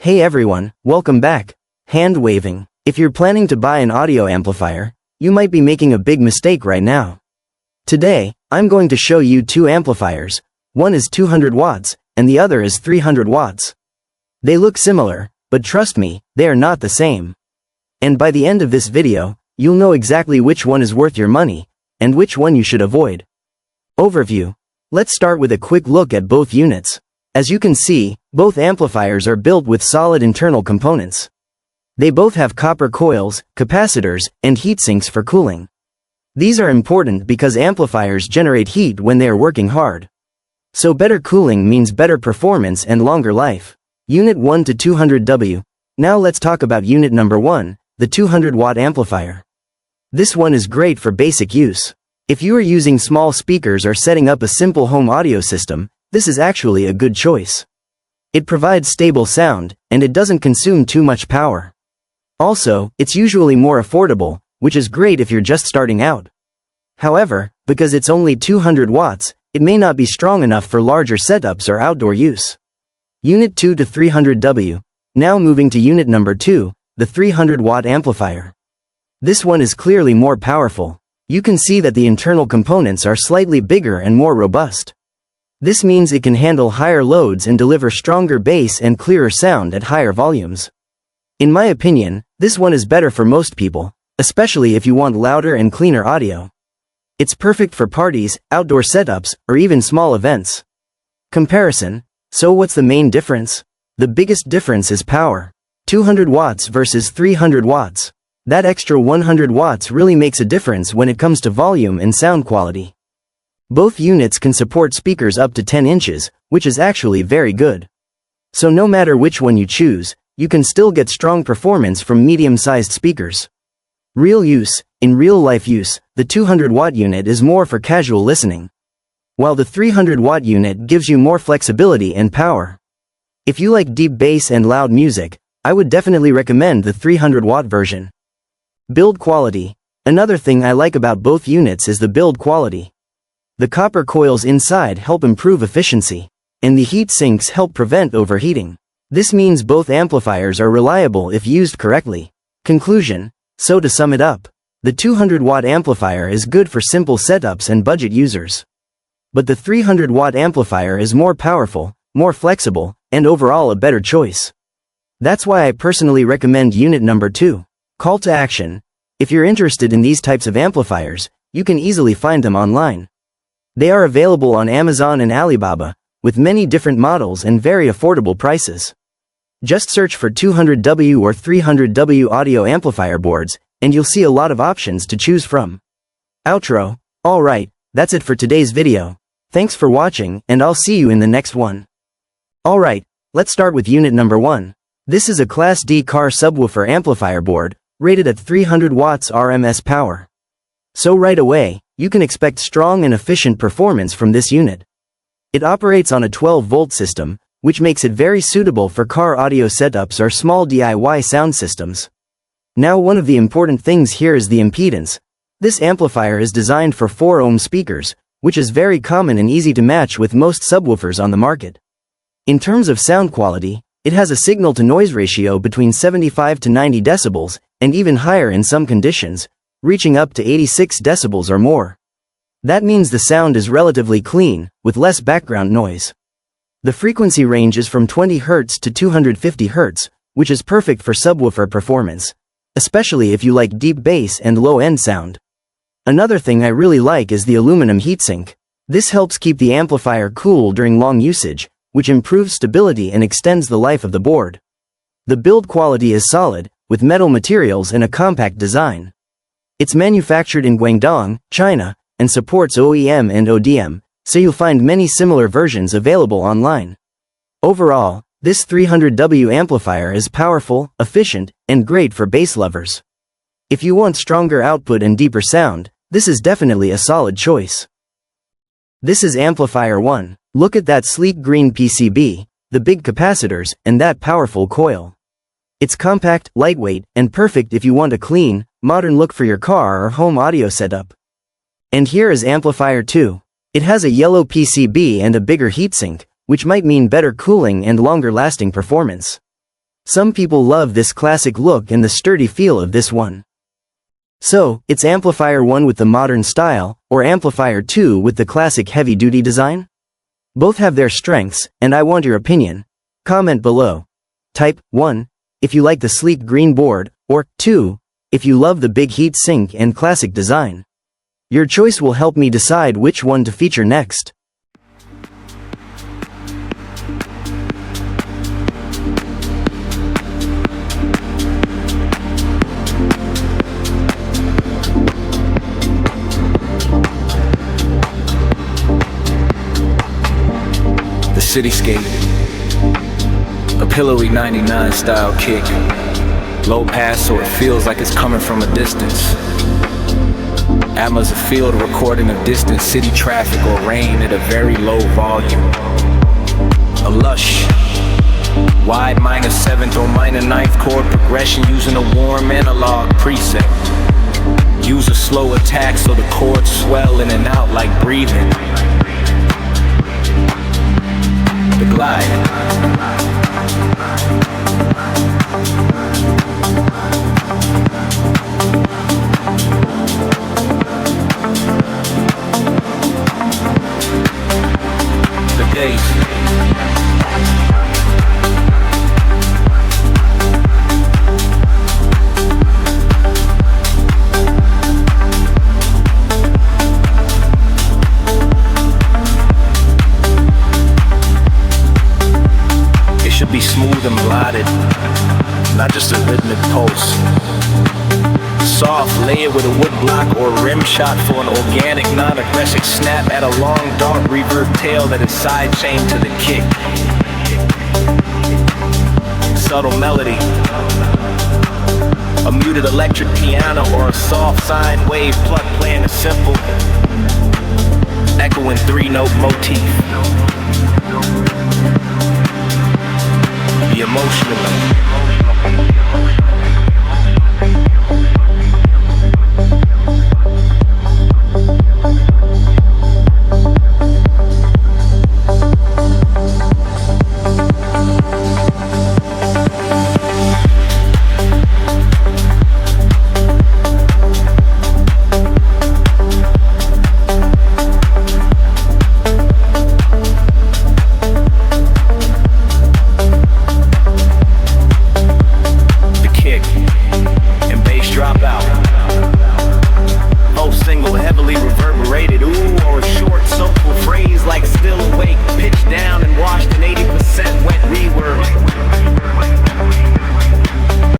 Hey everyone, welcome back. Hand waving. If you're planning to buy an audio amplifier, you might be making a big mistake right now. Today, I'm going to show you two amplifiers. One is 200 watts, and the other is 300 watts. They look similar, but trust me, they are not the same. And by the end of this video, you'll know exactly which one is worth your money, and which one you should avoid. Overview. Let's start with a quick look at both units. As you can see, both amplifiers are built with solid internal components. They both have copper coils, capacitors, and heatsinks for cooling. These are important because amplifiers generate heat when they are working hard. So better cooling means better performance and longer life. Unit 1 to 200W. Now let's talk about unit number 1, the 200-watt amplifier. This one is great for basic use. If you are using small speakers or setting up a simple home audio system, this is actually a good choice. It provides stable sound, and it doesn't consume too much power. Also, it's usually more affordable, which is great if you're just starting out. However, because it's only 200 watts, it may not be strong enough for larger setups or outdoor use. Unit 2 to 300W. Now moving to unit number 2, the 300-watt amplifier. This one is clearly more powerful. You can see that the internal components are slightly bigger and more robust. This means it can handle higher loads and deliver stronger bass and clearer sound at higher volumes. In my opinion, this one is better for most people, especially if you want louder and cleaner audio. It's perfect for parties, outdoor setups, or even small events. Comparison. So what's the main difference? The biggest difference is power. 200 watts versus 300 watts. That extra 100 watts really makes a difference when it comes to volume and sound quality. Both units can support speakers up to 10 inches, which is actually very good. So no matter which one you choose, you can still get strong performance from medium-sized speakers. Real use. In real-life use, the 200-watt unit is more for casual listening, while the 300-watt unit gives you more flexibility and power. If you like deep bass and loud music, I would definitely recommend the 300-watt version. Build quality. Another thing I like about both units is the build quality. The copper coils inside help improve efficiency, and the heat sinks help prevent overheating. This means both amplifiers are reliable if used correctly. Conclusion. So to sum it up, the 200-watt amplifier is good for simple setups and budget users. But the 300-watt amplifier is more powerful, more flexible, and overall a better choice. That's why I personally recommend unit number 2. Call to action. If you're interested in these types of amplifiers, you can easily find them online. They are available on Amazon and Alibaba, with many different models and very affordable prices. Just search for 200W or 300W audio amplifier boards, and you'll see a lot of options to choose from. Outro. Alright, that's it for today's video. Thanks for watching, and I'll see you in the next one. Alright, let's start with unit number 1. This is a Class D car subwoofer amplifier board, rated at 300 watts RMS power. So right away, you can expect strong and efficient performance from this unit. It operates on a 12-volt system, which makes it very suitable for car audio setups or small DIY sound systems. Now one of the important things here is the impedance. This amplifier is designed for 4-ohm speakers, which is very common and easy to match with most subwoofers on the market. In terms of sound quality, it has a signal-to-noise ratio between 75 to 90 decibels, and even higher in some conditions, reaching up to 86 decibels or more. That means the sound is relatively clean, with less background noise. The frequency range is from 20 Hz to 250 Hz, which is perfect for subwoofer performance, especially if you like deep bass and low-end sound. Another thing I really like is the aluminum heatsink. This helps keep the amplifier cool during long usage, which improves stability and extends the life of the board. The build quality is solid, with metal materials and a compact design. It's manufactured in Guangdong, China, and supports OEM and ODM, so you'll find many similar versions available online. Overall, this 300W amplifier is powerful, efficient, and great for bass lovers. If you want stronger output and deeper sound, this is definitely a solid choice. This is amplifier 1. Look at that sleek green PCB, the big capacitors, and that powerful coil. It's compact, lightweight, and perfect if you want a clean, modern look for your car or home audio setup. And here is amplifier 2. It has a yellow PCB and a bigger heatsink, which might mean better cooling and longer lasting performance. Some people love this classic look and the sturdy feel of this one. So, it's Amplifier 1 with the modern style, or Amplifier 2 with the classic heavy-duty design? Both have their strengths, and I want your opinion. Comment below. Type 1 if you like the sleek green board, or 2 if you love the big heat sink and classic design. Your choice will help me decide which one to feature next. Cityscape, a pillowy 99 style kick, low pass so it feels like it's coming from a distance. Atma's a field recording of distant city traffic or rain at a very low volume. A lush, wide -7th or -9th chord progression using a warm analog preset. Use a slow attack so the chords swell in and out like breathing. The glide. The days. Be smooth and blotted, not just a rhythmic pulse. Soft, layered with a wood block or rim shot for an organic, non-aggressive snap at a long, dark reverb tail that is sidechained to the kick. Subtle melody, a muted electric piano or a soft sine wave pluck playing a simple, echoing 3-note motif. The emotional.